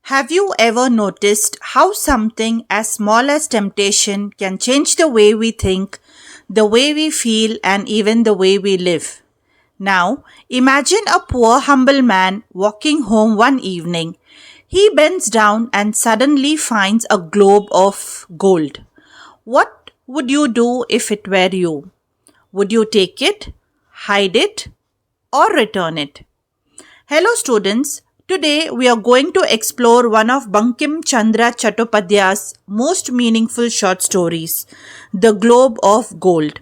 Have you ever noticed how something as small as temptation can change the way we think, the way we feel, and even the way we live? Now, imagine a poor, humble man walking home one evening. He bends down and suddenly finds a globe of gold. What would you do if it were you? Would you take it, hide it, or return it? Hello, students. Today we are going to explore one of Bankim Chandra Chattopadhyay's most meaningful short stories, The Globe of Gold.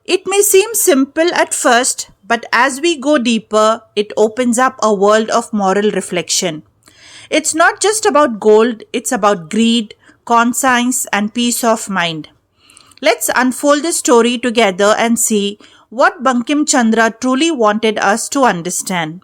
It may seem simple at first, but as we go deeper, it opens up a world of moral reflection. It's not just about gold, it's about greed, conscience, and peace of mind. Let's unfold this story together and see what Bankim Chandra truly wanted us to understand.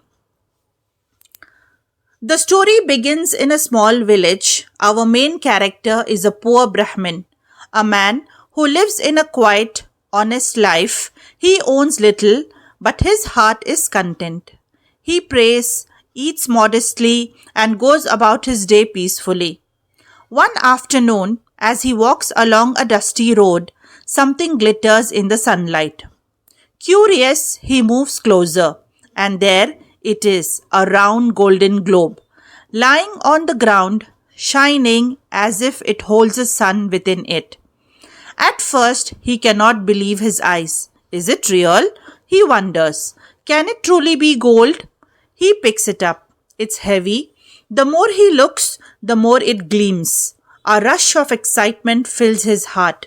The story begins in a small village. Our main character is a poor Brahmin, a man who lives in a quiet, honest life. He owns little, but his heart is content. He prays, eats modestly, and goes about his day peacefully. One afternoon, as he walks along a dusty road, something glitters in the sunlight. Curious, he moves closer, and there it is, a round golden globe, lying on the ground, shining as if it holds a sun within it. At first, he cannot believe his eyes. Is it real? He wonders. Can it truly be gold? He picks it up. It's heavy. The more he looks, the more it gleams. A rush of excitement fills his heart.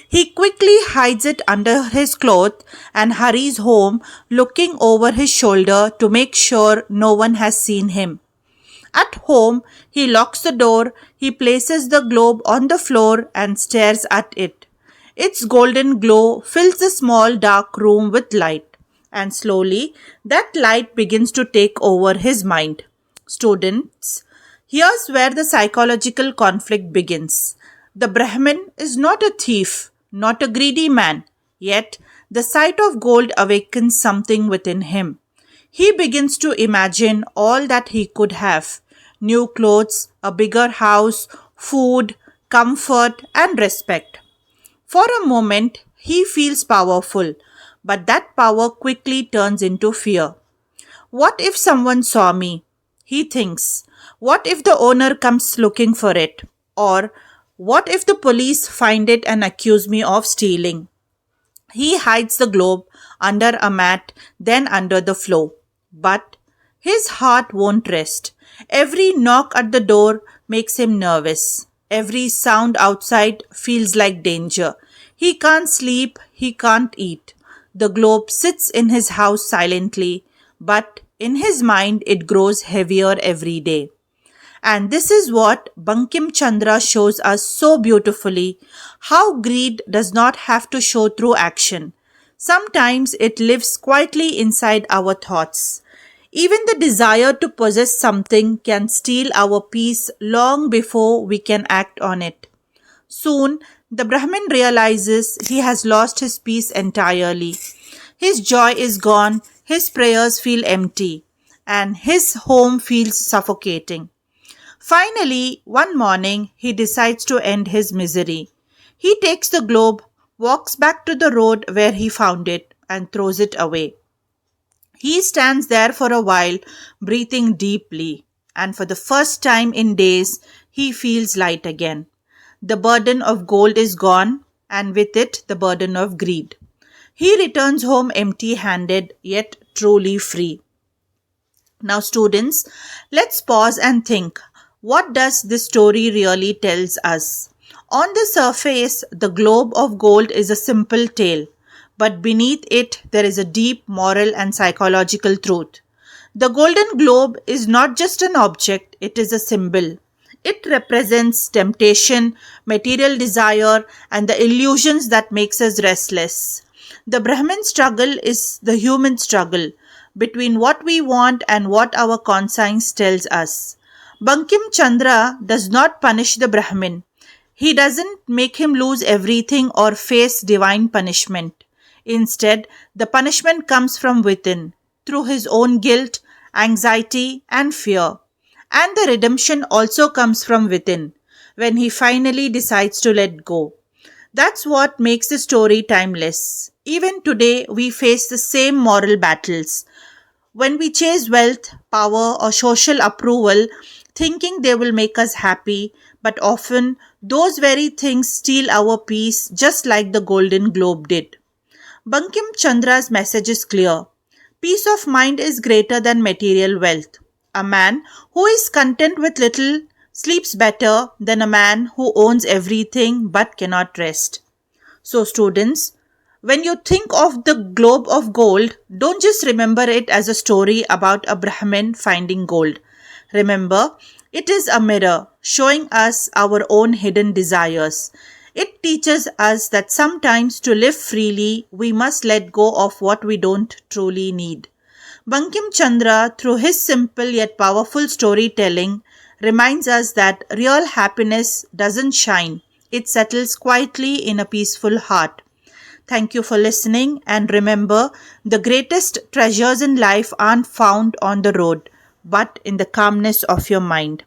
He quickly hides it under his cloth and hurries home, looking over his shoulder to make sure no one has seen him. At home, he locks the door, he places the globe on the floor and stares at it. Its golden glow fills the small dark room with light, and slowly that light begins to take over his mind. Students, here's where the psychological conflict begins. The Brahmin is not a thief, not a greedy man, yet the sight of gold awakens something within him. He begins to imagine all that he could have: new clothes, a bigger house, food, comfort, and respect. For a moment, he feels powerful, but that power quickly turns into fear. What if someone saw me? He thinks. What if the owner comes looking for it? Or what if the police find it and accuse me of stealing? He hides the globe under a mat, then under the floor. But his heart won't rest. Every knock at the door makes him nervous. Every sound outside feels like danger. He can't sleep, he can't eat. The globe sits in his house silently, but in his mind it grows heavier every day. And this is what Bankim Chandra shows us so beautifully, how greed does not have to show through action. Sometimes it lives quietly inside our thoughts. Even the desire to possess something can steal our peace long before we can act on it. Soon, the Brahmin realizes he has lost his peace entirely. His joy is gone, his prayers feel empty, and his home feels suffocating. Finally, one morning, he decides to end his misery. He takes the globe, walks back to the road where he found it, and throws it away. He stands there for a while, breathing deeply, and for the first time in days, he feels light again. The burden of gold is gone, and with it, the burden of greed. He returns home empty handed, yet truly free. Now, students, let's pause and think. What does this story really tells us? On the surface, the globe of gold is a simple tale, but beneath it, there is a deep moral and psychological truth. The golden globe is not just an object, it is a symbol. It represents temptation, material desire, and the illusions that makes us restless. The Brahmin struggle is the human struggle between what we want and what our conscience tells us. Bankim Chandra does not punish the Brahmin. He doesn't make him lose everything or face divine punishment. Instead, the punishment comes from within, through his own guilt, anxiety, and fear. And the redemption also comes from within, when he finally decides to let go. That's what makes the story timeless. Even today, we face the same moral battles. When we chase wealth, power, or social approval, thinking they will make us happy, but often those very things steal our peace just like the Golden Globe did. Bankim Chandra's message is clear. Peace of mind is greater than material wealth. A man who is content with little sleeps better than a man who owns everything but cannot rest. So, students, when you think of the globe of gold, don't just remember it as a story about a Brahmin finding gold. Remember, it is a mirror showing us our own hidden desires. It teaches us that sometimes to live freely, we must let go of what we don't truly need. Bankim Chandra, through his simple yet powerful storytelling, reminds us that real happiness doesn't shine, it settles quietly in a peaceful heart. Thank you for listening, and remember, the greatest treasures in life aren't found on the road, but in the calmness of your mind.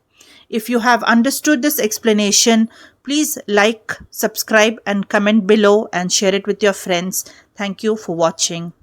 If you have understood this explanation, please like, subscribe, and comment below and share it with your friends. Thank you for watching.